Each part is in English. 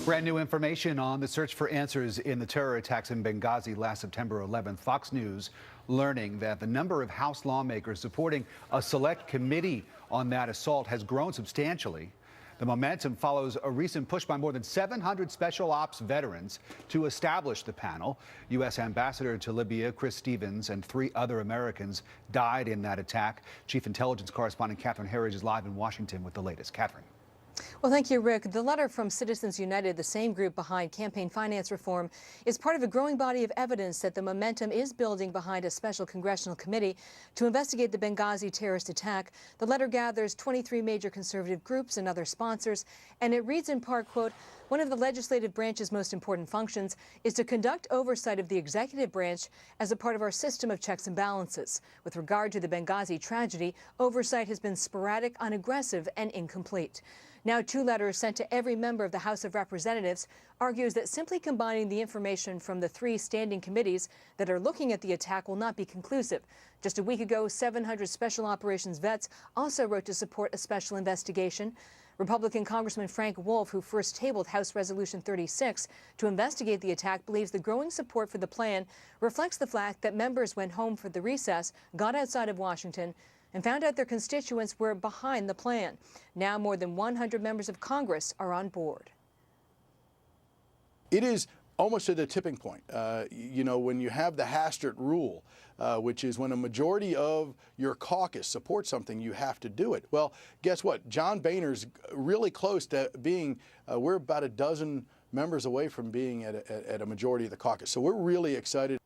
Brand new information on the search for answers in the terror attacks in Benghazi last September 11th. Fox News learning that the number of House lawmakers supporting a select committee on that assault has grown substantially. The momentum follows a recent push by more than 700 special ops veterans to establish the panel. U.S. Ambassador to Libya Chris Stevens and 3 other Americans died in that attack. Chief Intelligence Correspondent Catherine Herridge is live in Washington with the latest. Catherine. Well, thank you, Rick. The letter from Citizens United, the same group behind campaign finance reform, is part of a growing body of evidence that the momentum is building behind a special congressional committee to investigate the Benghazi terrorist attack. The letter gathers 23 major conservative groups and other sponsors, and it reads in part, quote, "One of the legislative branch's most important functions is to conduct oversight of the executive branch as a part of our system of checks and balances. With regard to the Benghazi tragedy, oversight has been sporadic, unaggressive, and incomplete." Now, 2 letters sent to every member of the House of Representatives argues that simply combining the information from the 3 standing committees that are looking at the attack will not be conclusive. Just a week ago, 700 special operations vets also wrote to support a special investigation. Republican Congressman Frank Wolf, who first tabled House Resolution 36 to investigate the attack, believes the growing support for the plan reflects the fact that members went home for the recess, got outside of Washington, and found out their constituents were behind the plan. Now more than 100 members of Congress are on board. It is almost at a tipping point. When you have the Hastert rule, which is when a majority of your caucus supports something, you have to do it. Well, guess what? John Boehner's really close to being, we're about a dozen members away from being at a majority of the caucus. So we're really excited.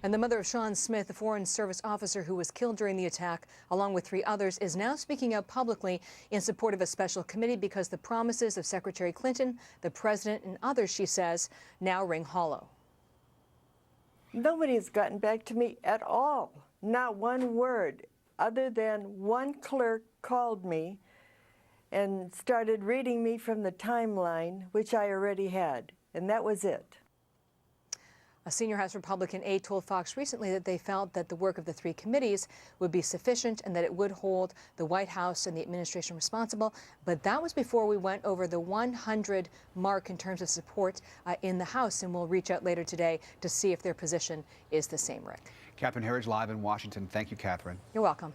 And the mother of Sean Smith, the Foreign Service officer who was killed during the attack, along with 3 others, is now speaking out publicly in support of a special committee because the promises of Secretary Clinton, the president, and others, she says, now ring hollow. Nobody has gotten back to me at all. Not one word, other than one clerk called me and started reading me from the timeline, which I already had, and that was it. A senior House Republican aide told Fox recently that they felt that the work of the 3 committees would be sufficient and that it would hold the White House and the administration responsible. But that was before we went over the 100 mark in terms of support in the House. And we'll reach out later today to see if their position is the same, Rick. Catherine Herridge live in Washington. Thank you, Catherine. You're welcome.